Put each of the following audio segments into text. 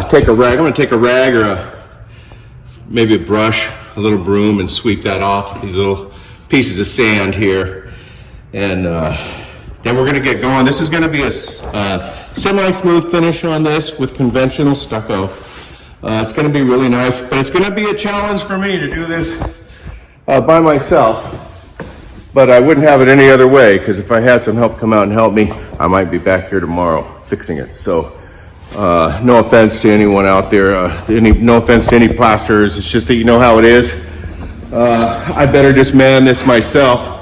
take a rag. I'm going to take a rag or maybe a brush, a little broom, and sweep that off these little pieces of sand here. And then we're going to get going. This is going to be a semi-smooth finish on this with conventional stucco. It's going to be really nice, but it's going to be a challenge for me to do this by myself. But I wouldn't have it any other way, because if I had some help come out and help me, I might be back here tomorrow fixing it. So no offense to anyone out there, no offense to any plasterers. It's just that you know how it is. I better just man this myself.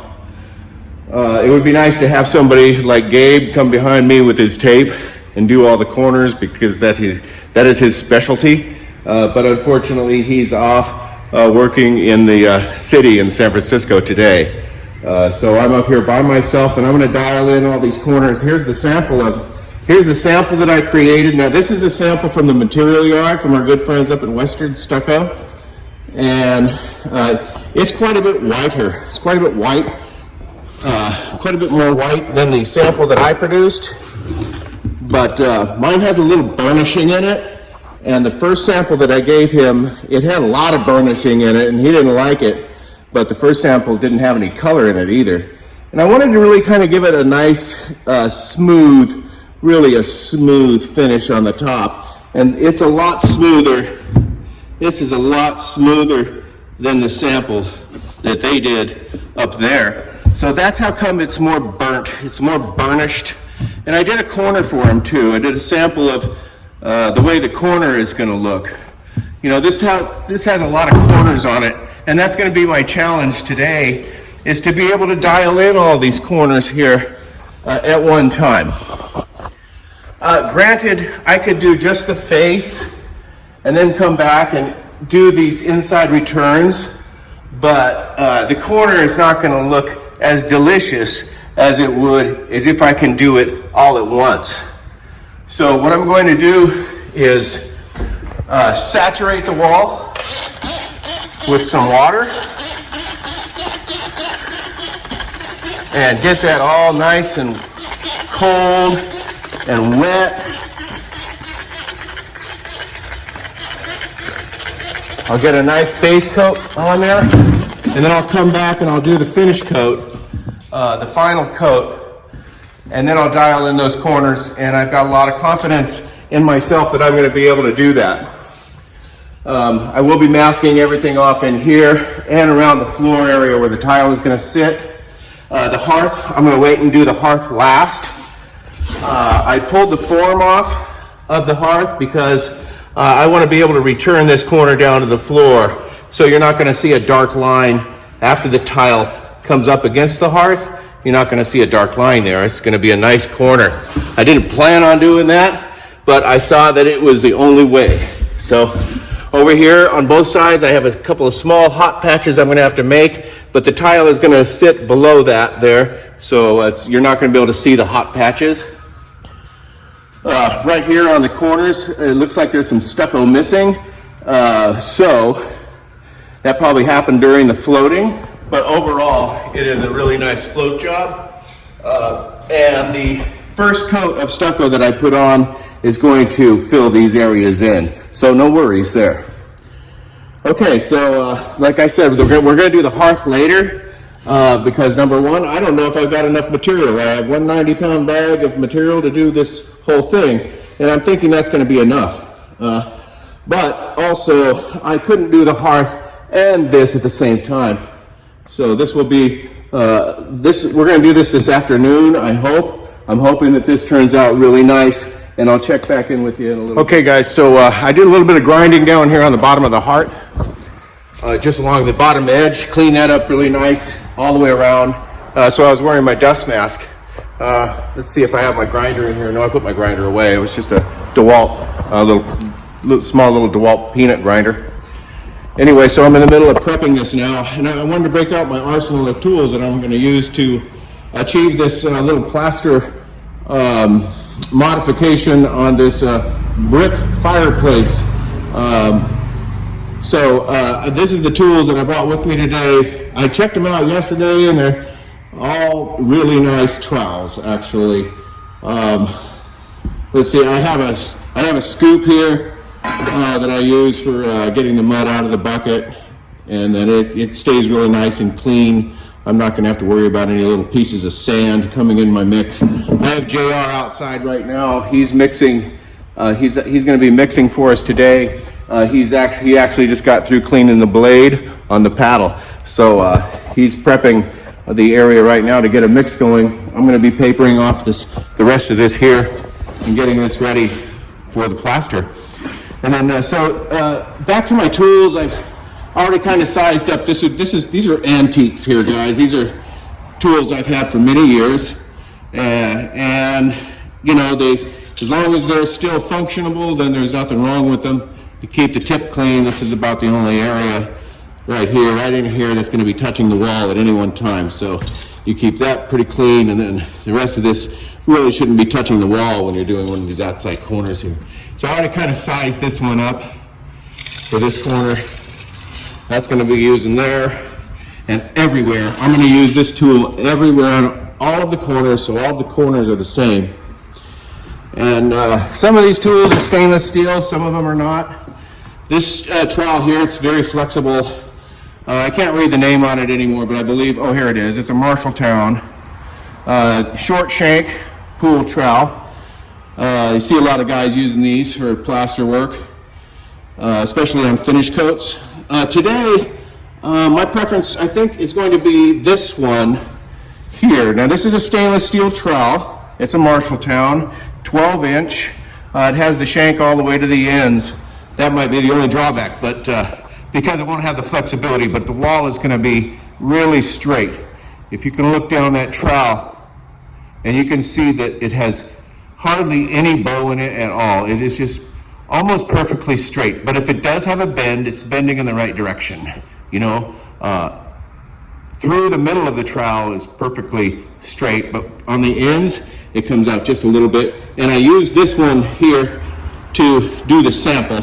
It would be nice to have somebody like Gabe come behind me with his tape and do all the corners, because that is his specialty. But unfortunately, he's off working in the city in San Francisco today. So I'm up here by myself, and I'm going to dial in all these corners. Here's the sample that I created. Now this is a sample from the Material Yard from our good friends up at Western Stucco, and it's quite a bit whiter. It's quite a bit white, quite a bit more white than the sample that I produced. But mine has a little burnishing in it, and the first sample that I gave him, it had a lot of burnishing in it, and he didn't like it. But the first sample didn't have any color in it either. And I wanted to really kind of give it a nice, smooth, really a smooth finish on the top. And it's a lot smoother. This is a lot smoother than the sample that they did up there. So that's how come it's more burnt, it's more burnished. And I did a corner for him too. I did a sample of the way the corner is gonna look. You know, this has a lot of corners on it. And that's going to be my challenge today, is to be able to dial in all these corners here at one time. Granted, I could do just the face and then come back and do these inside returns, but the corner is not going to look as delicious as it would as if I can do it all at once. So what I'm going to do is saturate the wall with some water and get that all nice and cold and wet. I'll get a nice base coat on there, and then I'll come back and I'll do the finish coat, the final coat, and then I'll dial in those corners, and I've got a lot of confidence in myself that I'm going to be able to do that. I will be masking everything off in here and around the floor area where the tile is going to sit. The hearth, I'm going to wait and do the hearth last. I pulled the form off of the hearth because I want to be able to return this corner down to the floor, so you're not going to see a dark line after the tile comes up against the hearth. You're not going to see a dark line there. It's going to be a nice corner. I didn't plan on doing that, but I saw that it was the only way. So over here on both sides, I have a couple of small hot patches I'm going to have to make, but the tile is going to sit below that there, so you're not going to be able to see the hot patches. Right here on the corners, it looks like there's some stucco missing, so that probably happened during the floating, but overall, it is a really nice float job. And the first coat of stucco that I put on is going to fill these areas in, so no worries there. Okay, so like I said, we're going to do the hearth later, because number one, I don't know if I've got enough material. I have one 90-pound bag of material to do this whole thing, and I'm thinking that's going to be enough. But also, I couldn't do the hearth and this at the same time. So this will be, we're going to do this afternoon, I hope. I'm hoping that this turns out really nice, and I'll check back in with you in a little bit. Okay guys, so I did a little bit of grinding down here on the bottom of the hearth, just along the bottom edge, clean that up really nice all the way around. So I was wearing my dust mask. Let's see if I have my grinder in here. No, I put my grinder away. It was just a DeWalt, small little DeWalt peanut grinder. Anyway, so I'm in the middle of prepping this now, and I wanted to break out my arsenal of tools that I'm going to use to achieve this little plaster modification on this brick fireplace. This is the tools that I brought with me today. I checked them out yesterday, and they're all really nice trowels, actually. Let's see, I have I have a scoop here that I use for getting the mud out of the bucket, and then it stays really nice and clean. I'm not going to have to worry about any little pieces of sand coming in my mix. I have JR outside right now. He's mixing. He's going to be mixing for us today. He actually just got through cleaning the blade on the paddle, so he's prepping the area right now to get a mix going. I'm going to be papering off the rest of this here and getting this ready for the plaster. And then back to my tools. I've already kind of sized up. These are antiques here, guys. These are tools I've had for many years, and you know, as long as they're still functionable, then there's nothing wrong with them. To keep the tip clean, this is about the only area right in here that's going to be touching the wall at any one time. So you keep that pretty clean, and then the rest of this really shouldn't be touching the wall when you're doing one of these outside corners here. So I already kind of sized this one up for this corner. That's going to be using there and everywhere. I'm going to use this tool everywhere on all of the corners, so all of the corners are the same. And some of these tools are stainless steel, some of them are not. This trowel here, it's very flexible. I can't read the name on it anymore, but I believe, oh, here it is. It's a Marshalltown short shank pool trowel. You see a lot of guys using these for plaster work, especially on finish coats. Today, my preference, I think, is going to be this one here. Now, this is a stainless steel trowel. It's a Marshalltown, 12-inch. It has the shank all the way to the ends. That might be the only drawback, but because it won't have the flexibility, but the wall is going to be really straight. If you can look down that trowel, and you can see that it has hardly any bow in it at all. It is just almost perfectly straight. But if it does have a bend, it's bending in the right direction. You know, through the middle of the trowel is perfectly straight, but on the ends, it comes out just a little bit. And I use this one here to do the sample.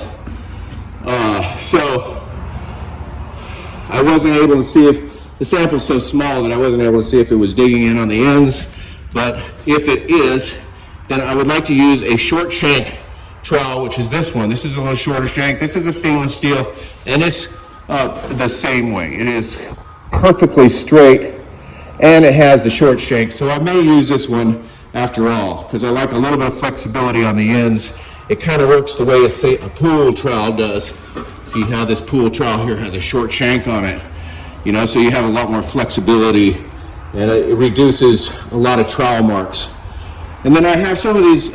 So I wasn't able to see if the sample's so small that I wasn't able to see if it was digging in on the ends. But if it is, then I would like to use a short shank trowel, which is this one. This is a little shorter shank. This is a stainless steel, and it's the same way. It is perfectly straight, and it has the short shank. So I may use this one after all, because I like a little bit of flexibility on the ends. It kind of works the way a pool trowel does. See how this pool trowel here has a short shank on it, you know, so you have a lot more flexibility, and it reduces a lot of trowel marks. And then I have some of these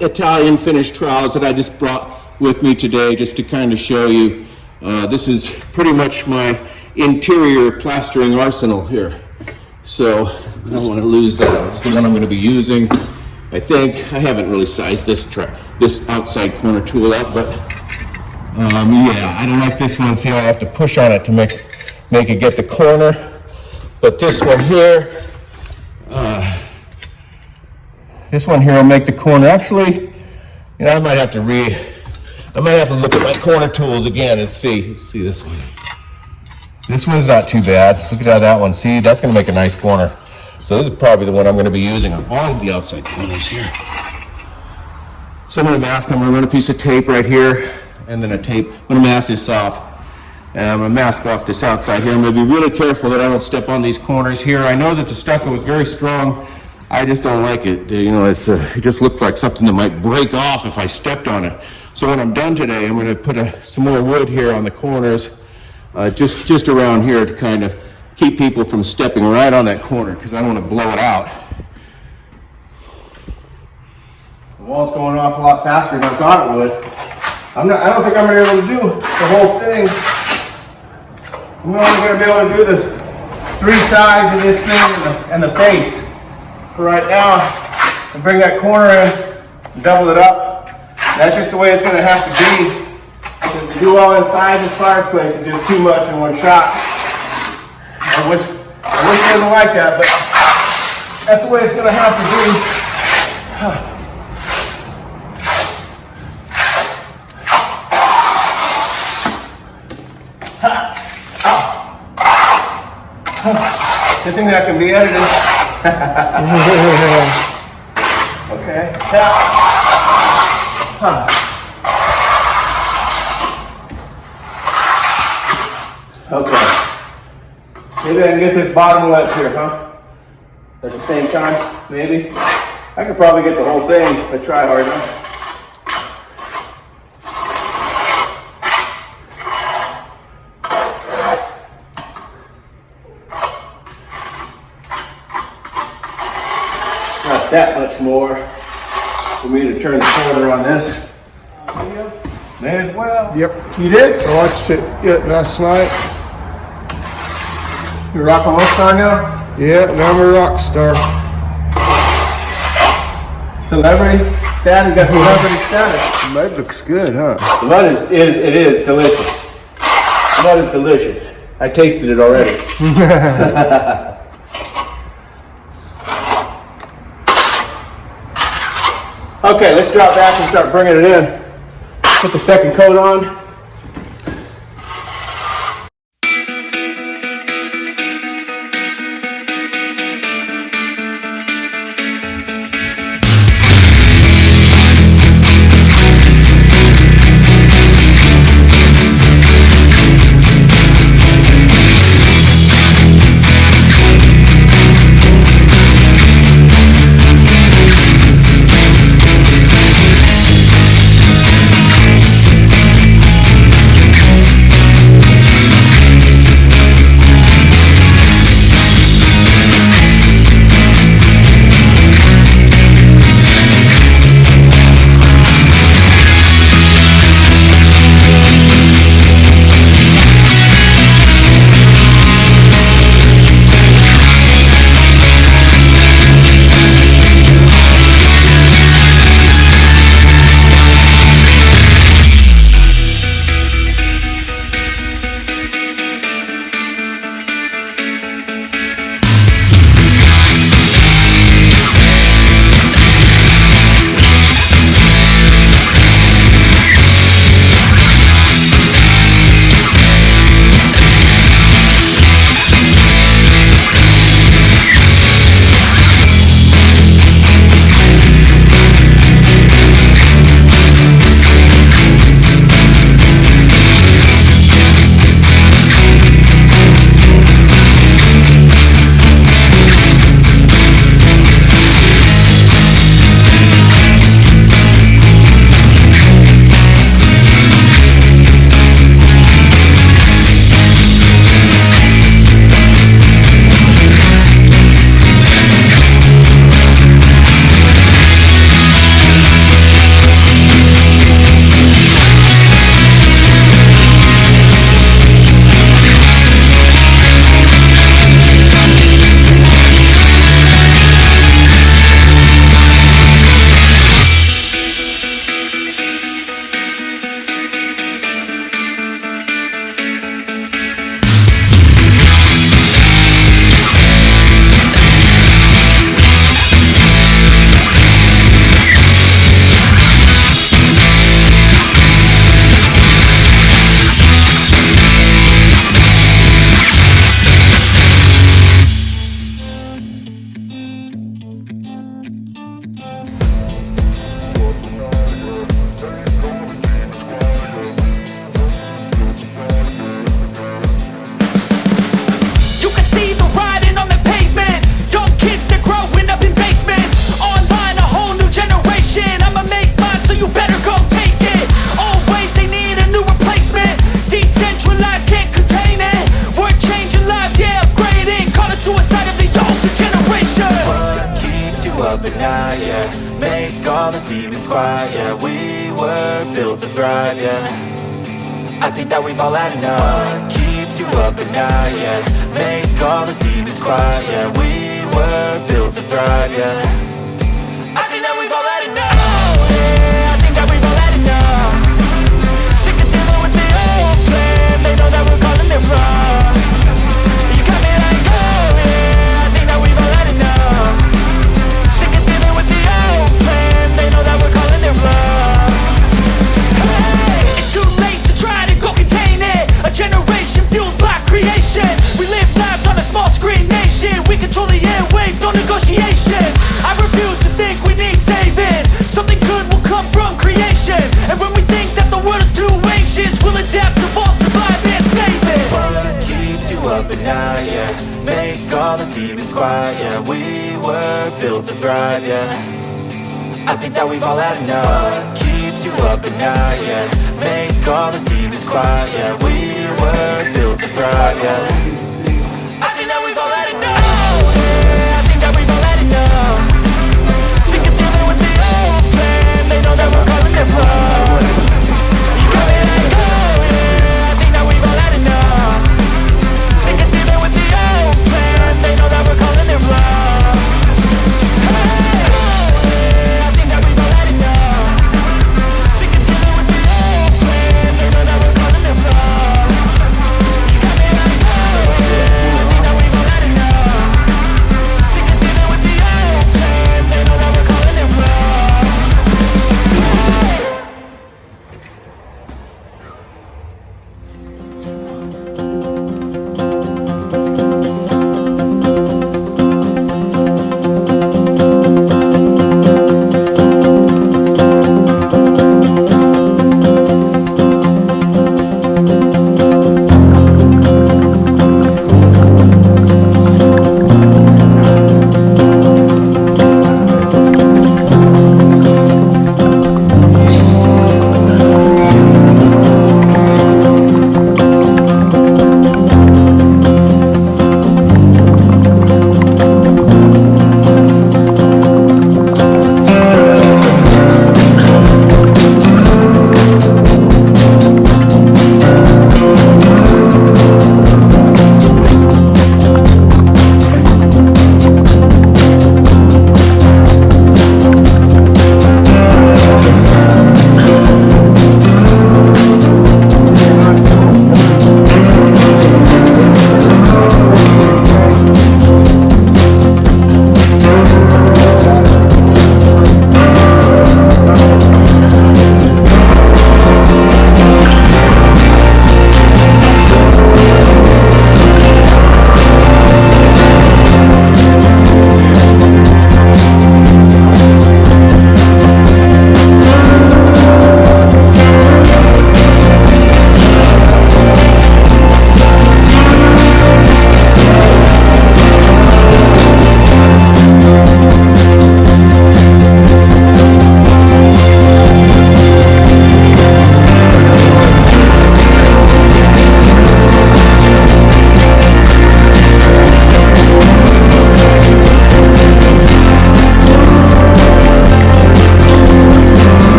Italian finished trowels that I just brought with me today just to kind of show you. This is pretty much my interior plastering arsenal here. So I don't want to lose that. It's the one I'm going to be using. I think I haven't really sized this outside corner tool up, but yeah, I don't like this one. See, I have to push on it to make it get the corner. But this one here, will make the corner. Actually, you know, I might have to look at my corner tools again and see this one. This one's not too bad. Look at how that one. See, that's going to make a nice corner. So this is probably the one I'm going to be using on all of the outside corners here. So I'm going to mask. I'm going to run a piece of tape right here, and then I'm going to mask this off. And I'm going to mask off this outside here. I'm going to be really careful that I don't step on these corners here. I know that the stucco is very strong. I just don't like it. You know, it just looked like something that might break off if I stepped on it. So when I'm done today, I'm going to put some more wood here on the corners, just around here to kind of keep people from stepping right on that corner, because I don't want to blow it out. The wall's going off a lot faster than I thought it would. I don't think I'm going to be able to do the whole thing. I'm only going to be able to do this 3 sides of this thing and the face for right now. And bring that corner in, double it up. That's just the way it's going to have to be. Because to do all inside this fireplace is just too much in one shot. I wish it wasn't like that, but that's the way it's going to have to be. Good thing that can be edited. Okay. Okay. Maybe I can get this bottom left here, huh? At the same time, maybe. I could probably get the whole thing if I try hard enough. Not that much more for me to turn the corner on this. May as well. Yep. You did? I watched it last night. You're rock and roll star now? Yeah, now I'm a rock star. Celebrity status? Got celebrity status. The mud looks good, huh? The mud is delicious. The mud is delicious. I tasted it already. Okay, let's drop back and start bringing it in. Put the second coat on. all the demons quiet, yeah. We were built to thrive, yeah. I think that we've all had enough. What keeps you up at night, yeah. Make all the demons quiet, yeah. We were built to thrive, yeah. I think that we've all had enough. Oh, yeah, I think that we've all had enough. Sick of dealing with the old plan. They know that we're calling it wrong. You got me like, oh yeah, I think that we've all had enough. Sick of dealing with the old plan. They know that we're calling it wrong. Hey, it's too late to try to go contain it. A generation fueled by creation. We live lives on a small screen nation. We control the airwaves, no negotiation. I demons quiet, yeah. We were built to thrive, yeah. I think that we've all had enough. What keeps you up at night, yeah? Make all the demons quiet, yeah. We were built to thrive, yeah. I think that we've all had enough. Oh, yeah, I think that we've all had enough. Sick of dealing with the old plan. They know that we're calling their bluff. You got me like, oh yeah, I think that we've all had enough. Sick of dealing with the old plan. They know that we're calling their bluff. Hey, oh yeah, I think that we've all had enough. Sick of dealing with the old plan. They know that we're calling their bluff. You got me like, oh yeah.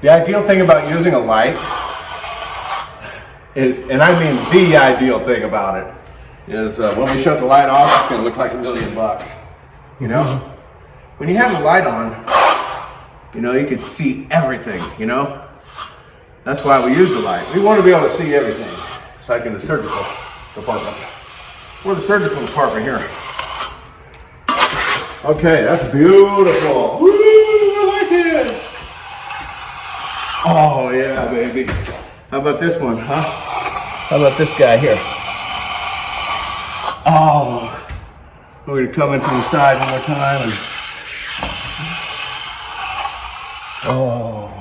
The ideal thing about using a light is, and I mean the ideal thing about it, is when we shut the light off, it's gonna look like $1,000,000, you know? When you have the light on, you know, you can see everything, you know? That's why we use the light. We want to be able to see everything. It's like in the surgical department. We're the surgical department here. Okay, that's beautiful. Woo, I like it. Oh yeah, baby. How about this one, huh? How about this guy here? Oh, we're gonna come in from the side one more time and oh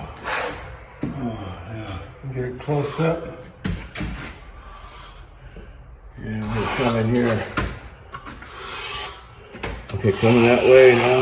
yeah. Get it close up. Yeah, we're gonna come in here. Okay, coming that way now.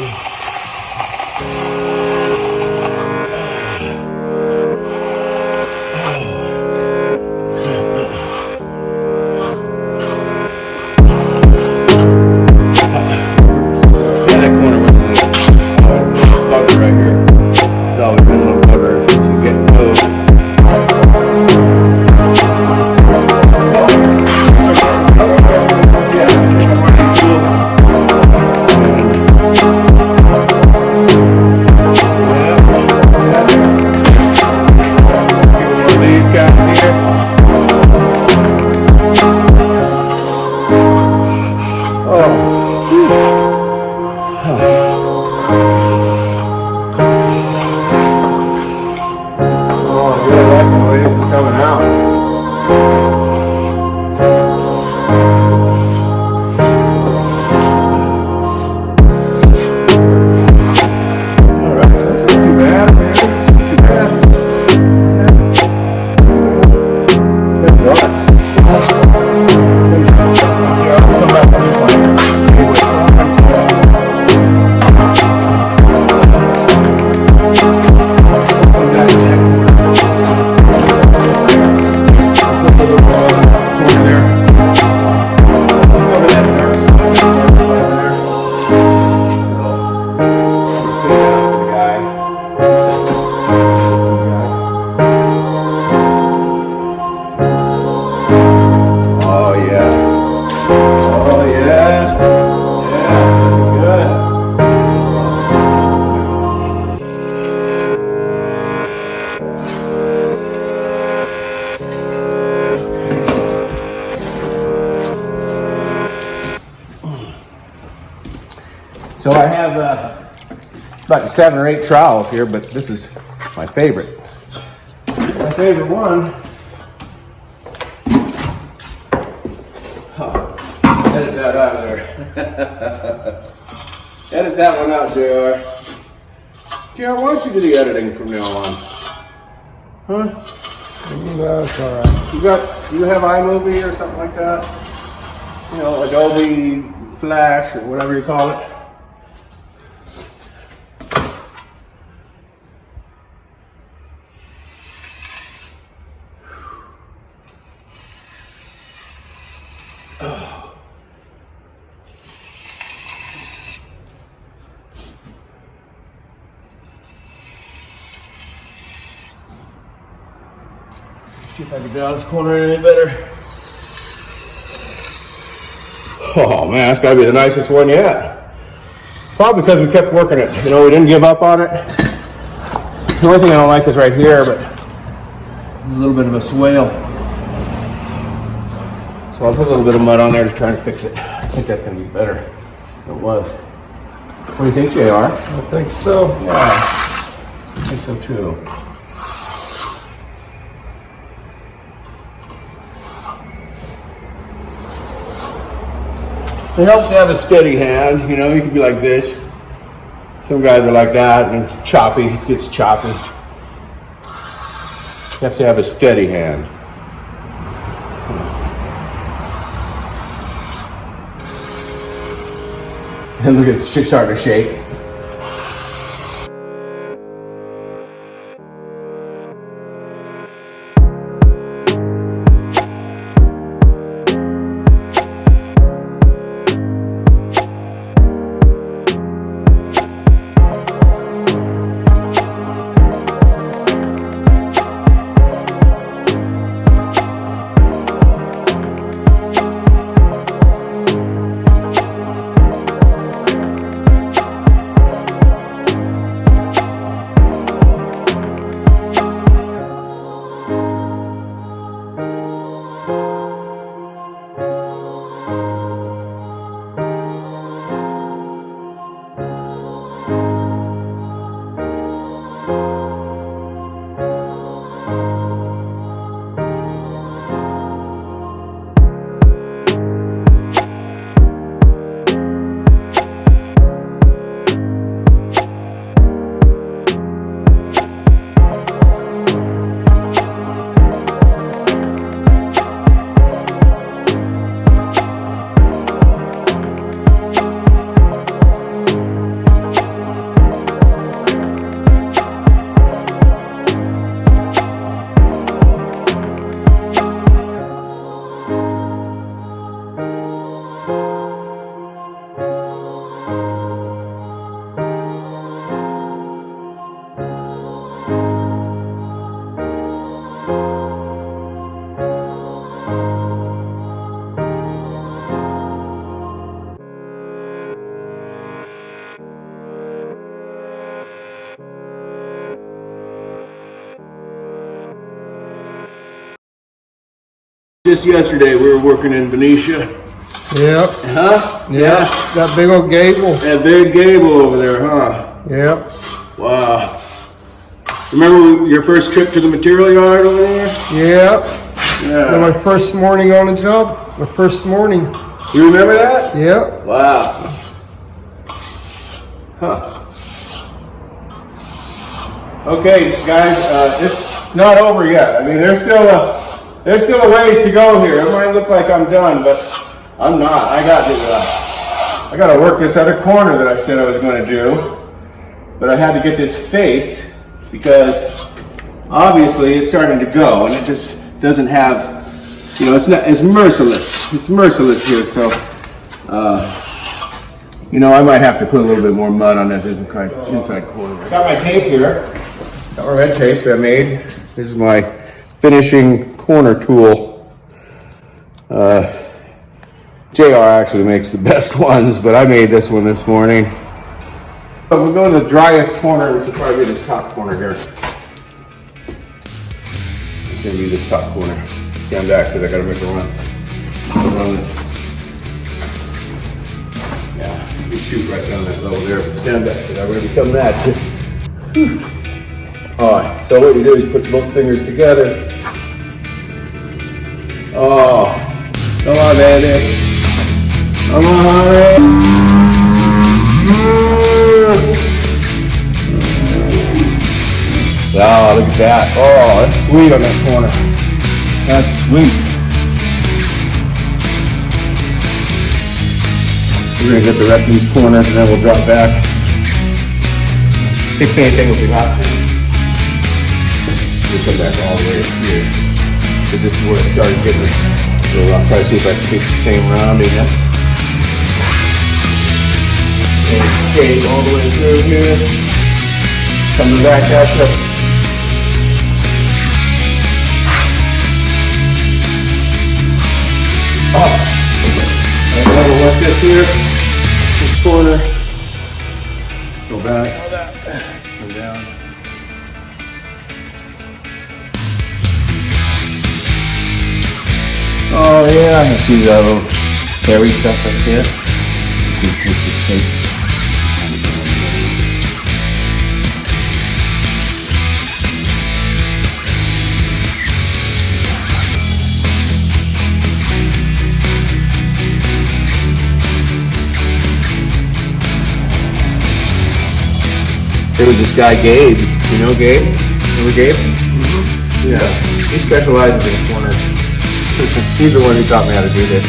So I have about 7 or 8 trowels here, but this is my favorite. My favorite one. Oh, edit that out of there. Edit that one out, JR. JR, why don't you do the editing from now on? Huh? That's all right. You have iMovie or something like that? You know, Adobe Flash or whatever you call it. See if I can draw this corner any better. Oh man, that's gotta be the nicest one yet. Probably because we kept working it. You know, we didn't give up on it. The only thing I don't like is right here, but there's a little bit of a swale. So I'll put a little bit of mud on there to try and fix it. I think that's gonna be better than it was. What do you think, JR? I think so. Yeah, I think so too. It helps to have a steady hand, you know, you can be like this. Some guys are like that and choppy, it gets choppy. You have to have a steady hand. And look, it's starting to shake. just yesterday we were working in Benicia. Yep. Huh? Yeah. That big old gable. That big gable over there, huh? Yep. Wow. Remember your first trip to the material yard over there? Yep. Yeah. And my first morning on the job. My first morning. You remember that? Yep. Wow. Huh. Okay, guys, it's not over yet. I mean, there's still a ways to go here. It might look like I'm done, but I'm not. I got to work this other corner that I said I was going to do. But I had to get this face because obviously it's starting to go, and it just doesn't have, you know, it's merciless. It's merciless here, so you know, I might have to put a little bit more mud on that inside corner. Got my tape here. Got my red tape that I made. This is my finishing corner tool. JR actually makes the best ones, but I made this one this morning. We'll go to the driest corner, which will probably be this top corner here. It's gonna be this top corner. Stand back because I gotta make a run. I'll run this. Yeah, you shoot right down that level there, but stand back because I'm gonna be coming at you. Alright, so what you do is put both fingers together. Oh, come on, baby. Come on, honey. Oh, look at that. Oh, that's sweet on that corner. That's sweet. We're gonna get the rest of these corners and then we'll drop back. Fix anything if we have to. We'll come back all the way up here. Because this is where it started getting a little rough. Try to see if I can keep the same roundiness. Same shape all the way through here. Coming back at you. Oh, and then we'll let this here, this corner, go back, go down. Oh yeah, I can see that little hairy stuff right there. Just gonna take this tape. There was this guy, Gabe. You know Gabe? Remember Gabe? Mm-hmm. Yeah. He specializes in corners. He's the one who taught me how to do this.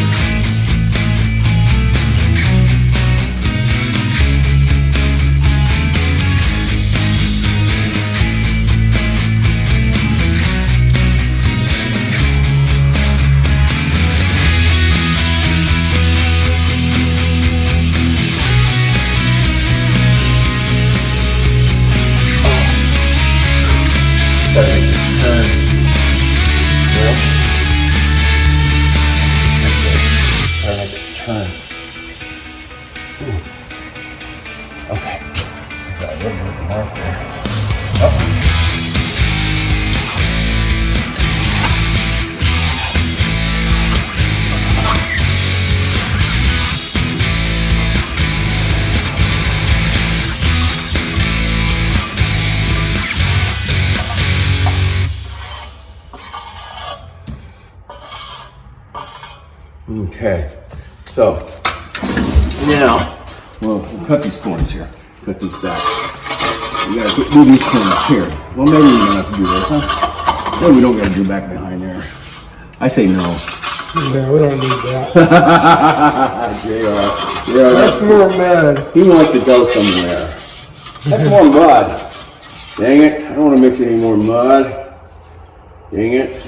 Gotta make this turn. Well, like this. Gotta make it turn. Ooh. Okay. Got a little bit of mark there. Oh. Okay, so now we'll cut these corners here. Cut these back. We gotta do these corners here. Well, maybe we don't have to do this, huh? Maybe we don't gotta do back behind there. I say no. Yeah, we don't need that. JR. That's more mud. He wants to go somewhere. That's more mud. Dang it, I don't want to mix any more mud. Dang it.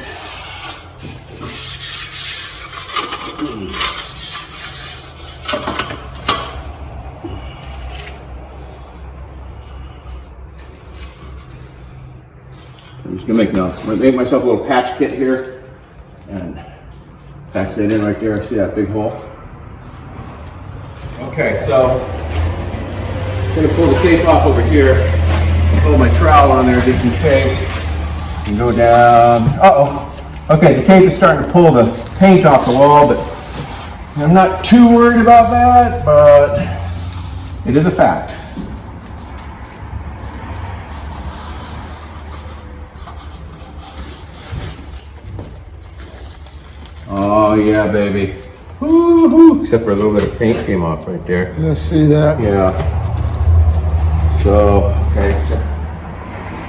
I'm just gonna make myself a little patch kit here and patch that in right there. See that big hole? Okay, so I'm gonna pull the tape off over here, pull my trowel on there just in case, and go down. Uh-oh, Okay, the tape is starting to pull the paint off the wall, but I'm not too worried about that, but it is a fact. Oh yeah, baby. Woo-hoo. Except for a little bit of paint came off right there. I see that. Yeah. So, okay, so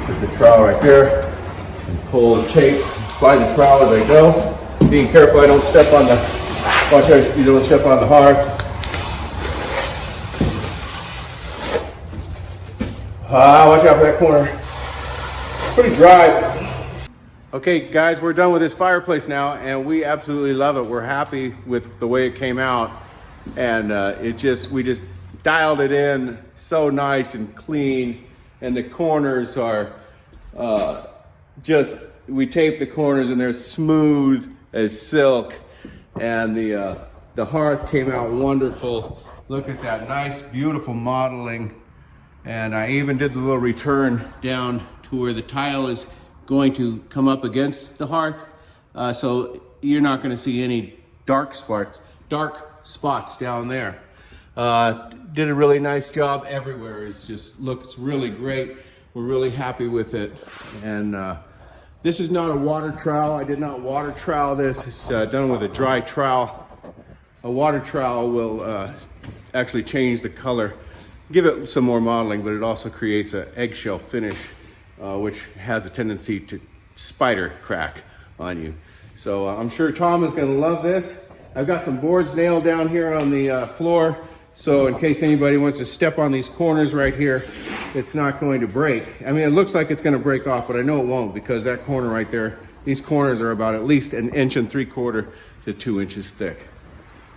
put the trowel right there and pull the tape, slide the trowel as I go. Being careful I don't step on the, watch out you don't step on the hearth. Watch out for that corner. Pretty dry. Okay guys, we're done with this fireplace now and we absolutely love it. We're happy with the way it came out and we just dialed it in so nice and clean, and the corners are we taped the corners and they're smooth as silk, and the hearth came out wonderful. Look at that nice beautiful modeling, and I even did the little return down to where the tile is going to come up against the hearth, so you're not going to see any dark spots down there. Did a really nice job everywhere. It just looks really great. We're really happy with it. And this is not a water trowel. I did not water trowel this. It's done with a dry trowel. A water trowel will actually change the color, give it some more modeling, but it also creates an eggshell finish, which has a tendency to spider crack on you. So I'm sure Tom is going to love this. I've got some boards nailed down here on the floor, so in case anybody wants to step on these corners right here, it's not going to break. I mean, it looks like it's going to break off, but I know it won't, because that corner right there, these corners are about at least 1 3/4 to 2 inches thick.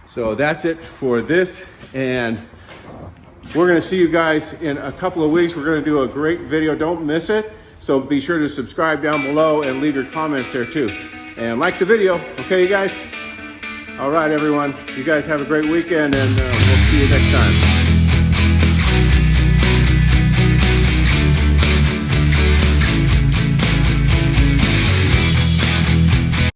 So that's it for this, and we're going to see you guys in a couple of weeks. We're going to do a great video. Don't miss it. So be sure to subscribe down below and leave your comments there too. And like the video. Okay, you guys? All right, everyone. You guys have a great weekend, and we'll see you next time.